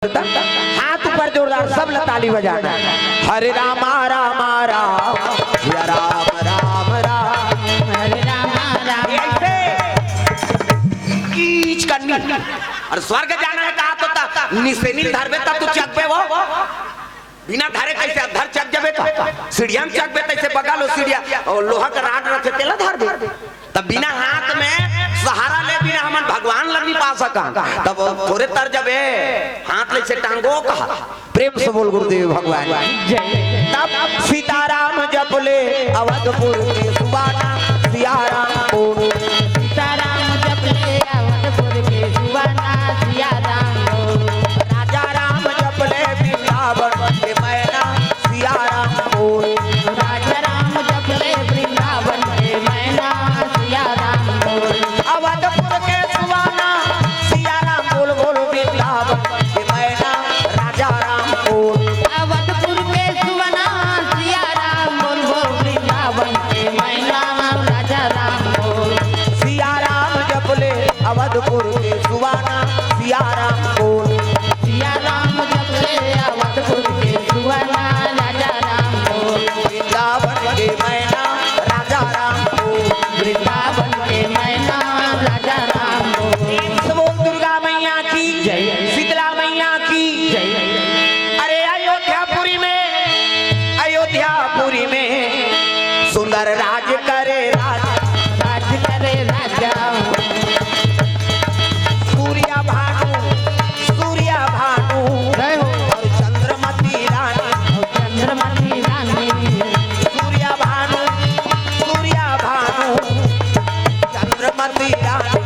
हाथ ऊपर जोरदार सब ताली बजाना। हरे राम राम राम या राम राम राम हरे राम राम ऐसे कीच करनी और स्वर्ग जाना है कहा तो निसेनी धरबे तब तू चकबे वो बिना धारे कैसे धर चक जबे तो सीढ़ियां चकबे तैसे बगा लो सीढ़िया और लोहा का राड रखे तेला धर दे तब बिना हाथ में सहारा ले बिना हमन भगवान लग नहीं पा सका तब थोड़े तर जबे हाथ ले से टांगो कहा प्रेम से बोल गुरुदेव भगवान तब सीताराम जप ले अवधपुर के सुबाना सियाराम को सीताराम जप ले अवधपुर के सुबाना सियाराम राजा राम जप ले वृंदावन के मैना सियाराम को राजा राम जप ले वृंदावन के मैना सियाराम अवधपुर के सुबाना सियाराम बोल बोल वृंदावन के मैना राजा राम को अवधपुर के सुबाना सियाराम बोल बोल वृंदावन के मैना राजा राम सियाराम जप ले अवधपुर के सुबाना सियाराम को सियाराम जप ले अवधपुर के सुबाना राजा राम वृंदावन के मैना राजा राम को वृंदावन के मैना राजा राम सबो दुर्गा मैया की जय। शीतला मैया की जय अरे अयोध्यापुरी में सुंदर राज करे राजा राज करे राजा सूर्या भानु जय हो और चंद्रमती रानी चंद्रमती रानी सूर्या भानु चंद्रमती रानी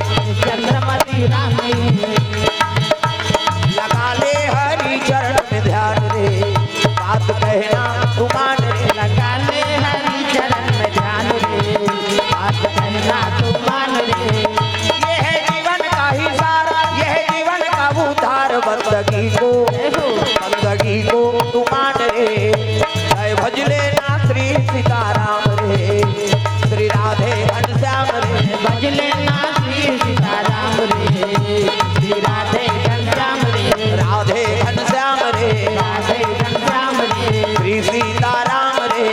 चंद्रमती रानी लगा ले हरि चरण में ध्यान रे बात कहना तू मान रे लगा ले हरि चरण में ध्यान रे बात कहना तू मान रे ये है जीवन का ही सारा ये है जीवन का उद्धार बंदगी को तू मान रे जय भजले ना श्री सीताराम रे श्री राधे घनश्याम रे भजले ना श्री सीताराम रे श्री राधे घनश्याम रे राधे घनश्याम रे राधे घनश्याम रे श्री सीताराम रे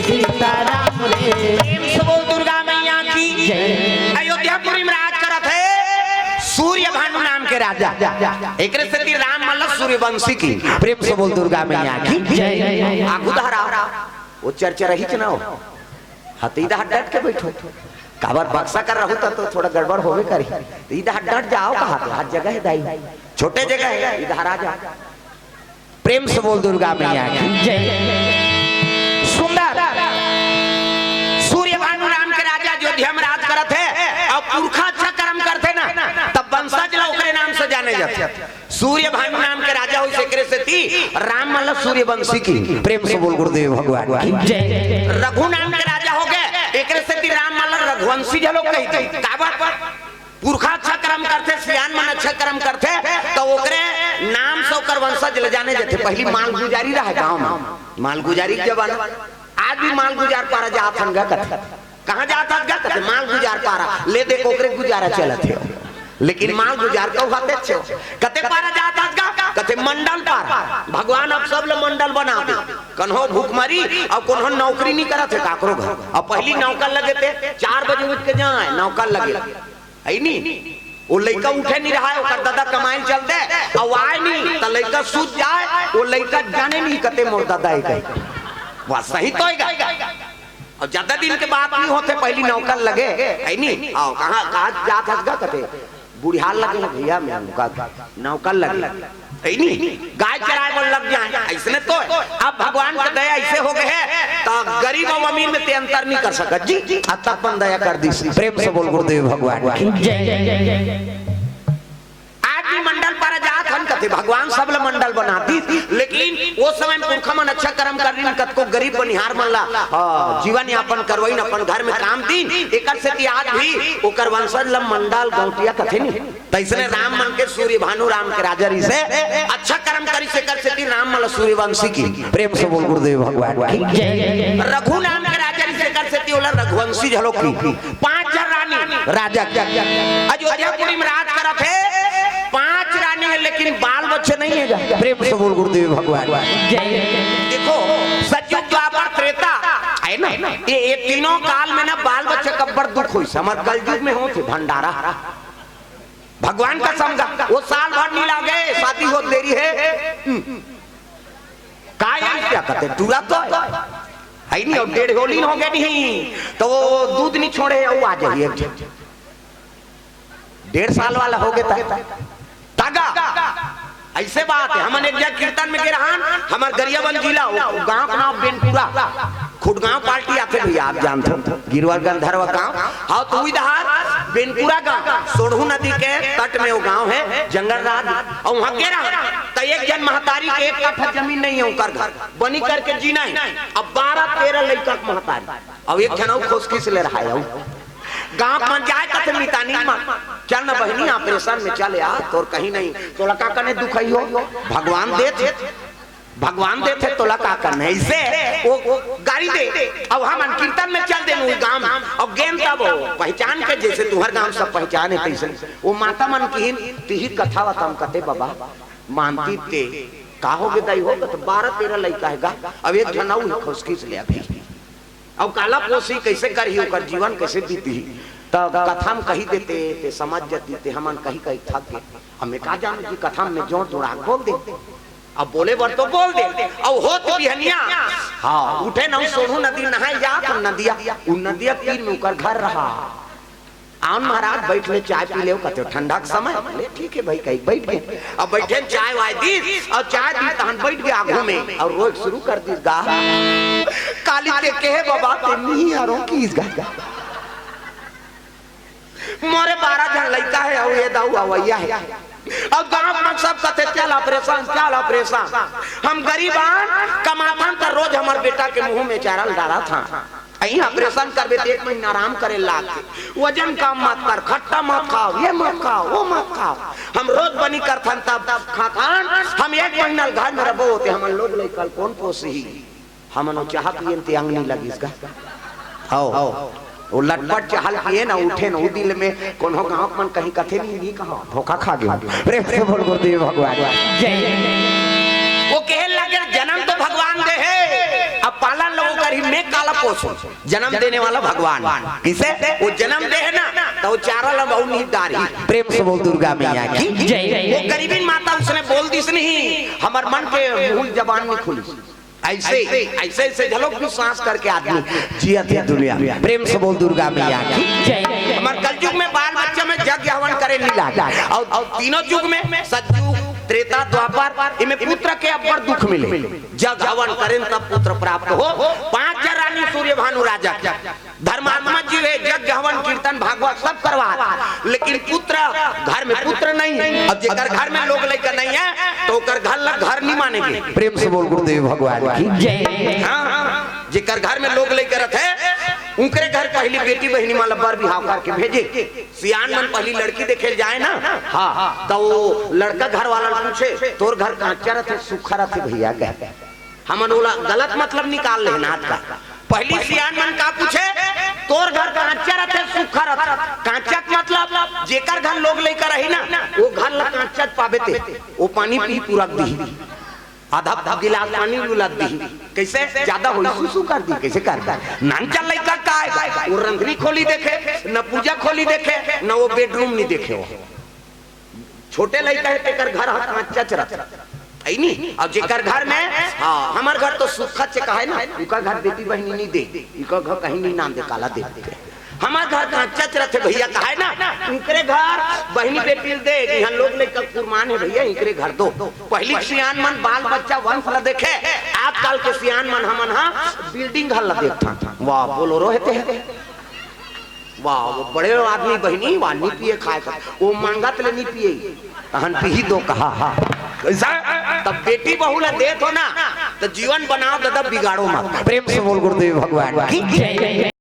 सीताराम रे प्रेम से बोल दुर्गा मैया की जय। अयोध्यापुरी में राज करत है सूर्य भानु नाम के राजा एकरे से राम मल्ल सूर्यवंशी की प्रेम से बोल दुर्गा मैया की जय। आगू दहरा वो चर्चा रही च ना हो हतीदा हट डट के बैठो काबर बक्सा कर रहू तो थोड़ा गड़बड़ होवे करी तो इधर हट डट जाओ कहा पे हर जगह है दाई छोटे जगह है इधर आ जा प्रेम से बोल दुर्गा मैया की जय सुंदर सूर्य भानु राम के राजा अयोध्या में राज करत है और पुरखा अच्छा कर्म करते ना तब वंशज लोग ओकरे नाम से जाने जाते सूर्य भानु नाम के राजा हुई सेकरे से थी राम मल्ल सूर्यवंशी की प्रेम से बोल गुरुदेव भगवान की जय रघु नाम के राजा हो गए एकरे से थी राम मल्ल रघुवंशी जो लोग कहते काबर पुरखा अच्छा कर्म करते सियान मन अच्छा कर्म करते तो ओकरे नाम से ओकर वंशज ले जाने जाते पहली माल गुजारी रहा गांव में माल गुजारी के जमाना आज भी माल गुजार पारा जात हन गत कहां जात हन गत माल गुजार पारा ले दे ओकरे गुजारा चलत है लेकिन माल गुजार को हाथे छे कते पारा जात हन गा कते मंडल पारा भगवान अब सब ले मंडल बना दे कन्हो भूखमरी और कन्हो नौकरी नहीं करत है काकरो घर अब पहली नौकर लगे थे 4 बजे उठ के जाए नौकर लगे है नी वो लड़का उठे नहीं रहा है ओकर दादा कमाई चलते और आए नहीं तो लड़का सूझ जाए वो लड़का जाने नहीं कते मोर दादा है वह सही तो है और ज्यादा दिन के बाद नहीं होते पहली नौकर लगे है नहीं आओ कहाँ जात हसगा कते बुढ़ियाल लगे भैया मैं नौकर लगे है नहीं गाय चराए पर लग जाए ऐसने तो अब भगवान का दया ऐसे हो गए तो गरीब और अमीर में ते अंतर नहीं कर सकत जी अतपन दया कर दी प्रेम से बोल गुरुदेव भगवान जय आज भी मंडल पर जात हन कथे भगवान सब ले मंडल बनाती लेकिन वो समय पुरखा मन अच्छा कर्म कर रही कत को गरीब बनिहार मन ला जीवन यापन करवइन अपन घर में काम दीन एकर से आज भी ओकर वंशज ल मंडल गौटिया कथे नहीं तैसने राम मन के सूर्य भानु राम के राजा री से अच्छा कर्म करी से कर से राम मन सूर्यवंशी की प्रेम से बोल गुरुदेव भगवान की जय रघु नाम के राजा री से कर से ओला रघुवंशी झलो की 5 रानी राजा अयोध्यापुरी में राज करत है 5 रानी है लेकिन बाल बच्चे नहीं है। प्रेम से बोल गुरुदेव भगवान। देखो सतयुग द्वापर त्रेता है ना, ये तीनों काल में ना बाल बच्चे का बड़ दुख हुई। हमारे कलयुग में होते भंडारा भगवान का समझा, वो साल भर नहीं लागे शादी हो देरी है क्या कहते टूरा तो है नहीं, और 1.5 होली हो गए नहीं तो वो दूध नहीं छोड़े वो आ जाइए 1.5 साल वाला हो गया तागा। ऐसे बात है। हमन एक जगह कीर्तन में गिरहान हमार गरियाबंद जिला गांव का नाम बेनपुरा खुडगांव पार्टी आते भैया आप जानते हो गिरवर गंधर्व गांव। हाँ तो इधर बेनपुरा गांव सोढ़ू नदी के तट में वो गांव है जंगल राज, और वहाँ गिरा तो एक जन महतारी के 1 कट्ठा जमीन नहीं है उनका घर बनी करके जीना है। अब 12-13 लड़का महतारी अब एक जन खोसकी से ले रहा है गांव में जाए कथे मितानी चल ना बहनी ऑपरेशन में चले आ तो कहीं नहीं तो लका करने दुखई हो भगवान देते तो लका करने ऐसे वो गाड़ी दे। अब हम कीर्तन में चल दे गांव में और गेंद तब पहचान के जैसे तुहर गांव सब पहचान है तैसे वो माता मन की तिही कथा बताम कते बाबा मानती ते का हो गई हो तो 12-13 लड़का है। अब एक जनाऊ खुशकी से ले अभी अब काला पोसी कैसे करी ओकर जीवन कैसे बीती तो कथा में कही देते ते समझ जाती ते हमन कही कही थक के हमें का जान जी कथा में जोड़ जोड़ा बोल दे। अब बोले बर तो बोल दे और हो तो बिहनिया हाँ उठे ना सोढ़ू नदी नहाए जा तो नदिया उन नदिया तीर में ओकर घर रहा। आन महाराज बैठ ले चाय पी ले कहते ठंडा का समय बोले ठीक है भाई कहीं बैठ गए। अब बैठे चाय वाय दी और चाय दी तहन बैठ गया आगू में और रोज शुरू कर दी गा काली ते कहे बाबा ते नहीं यारों की इस गा मोरे 12 जन लड़का है और ये दाऊ आवैया है। अब गांव में सब कहते चल ऑपरेशन हम गरीबान कमाथन तो रोज हमारे बेटा के मुंह में चारल डाला था अही ऑपरेशन करबे 1 महीना आराम करे लाग वजन कम मत कर खट्टा मत खाओ ये मत खाओ वो मत खाओ हम रोज बनी करथन तब खाथन हम 1 महीना घर में रहो होते हम लोग ले कल कौन पोसी हमन चाह पियन ते अंग नहीं लगी इसका आओ वो लटपट चहल पिए ना उठे ना दिल में कोनो गांव मन कहीं कथे नहीं कहा धोखा खा गया। प्रेम से बोल गुरुदेव भगवान। वो कहे लगे जन्म तो भगवान दे है अब पालन लोगों कर ही में काला पोसो जन्म देने वाला भगवान किसे वो जन्म दे है ना तो वो चारा बहु नहीं दारी। प्रेम से बोल दुर्गा मैया की जय। वो गरीबीन माता उसने बोल दी नहीं हमार मन के मुंह जबान में खुली ऐसे झलक भी सांस करके आदमी जिया थे दुनिया। प्रेम से बोल दुर्गा मैया की जय। हमारे कलयुग में बाल बच्चे में यज्ञ हवन करे लीला और तीनों युग में सतयुग त्रेता द्वापर इनमें पुत्र के अब्बर दुख मिले जग हवन करें तब पुत्र प्राप्त हो। 5 रानी सूर्य भानु राजा धर्मात्मा जी है यज्ञ हवन कीर्तन भागवत सब करवा लेकिन पुत्र घर में पुत्र नहीं। अब जेकर घर में लोग लेकर नहीं है तो घर नहीं मानेंगे। प्रेम से बोल गुरुदेव भगवान की जय। हाँ जेकर घर में लोग लेकर रखे उनके घर पहली बेटी बहनी माला बर बिहाव करके भेजे सियान मन पहली लड़की देखे जाए ना हाँ तो वो लड़का घर वाला पूछे तोर घर कच्चा रहते सूखा रहते भैया कह हमन बोला गलत मतलब निकाल ले नाथ का। पहली सियान मन का पूछे तोर घर कच्चा रहते सूखा रहता कांचा मतलब जेकर घर लोग लेकर रही ना वो घर ला कांचा पावे थे वो पानी पी पूरा दी आधा गिलास पानी उलट दी कैसे ज्यादा हो सुसु कर दी कैसे करता नान चल लड़का का है वो रंधनी खोली देखे न पूजा खोली देखे न वो बेडरूम नहीं देखे वो छोटे लड़का है तेकर घर हाथ चचरा है नहीं। अब जेकर घर में हाँ हमार घर तो सुखा चेका है ना उनका घर बेटी बहनी नहीं दे उनका घर कहीं नहीं नाम दे काला दे हमारे घर कच्चा चरत है भैया कहा है ना इनके घर बहनी बेटी दे हम लोग ने कब कुरमान है भैया इनके घर दो। पहली सियान मन बाल बच्चा वंश ला देखे आजकल के सियान मन हमन हाँ बिल्डिंग घर ला देखता वाह बोलो रोहते है वाह वो बड़े आदमी बहनी वाह नहीं पिए खाए वो मांगा तो नहीं पिए हन पी दो कहा तब बेटी बहू ला दे तो ना तो जीवन बनाओ दादा बिगाड़ो मत। प्रेम से बोल गुरुदेव भगवान की जय।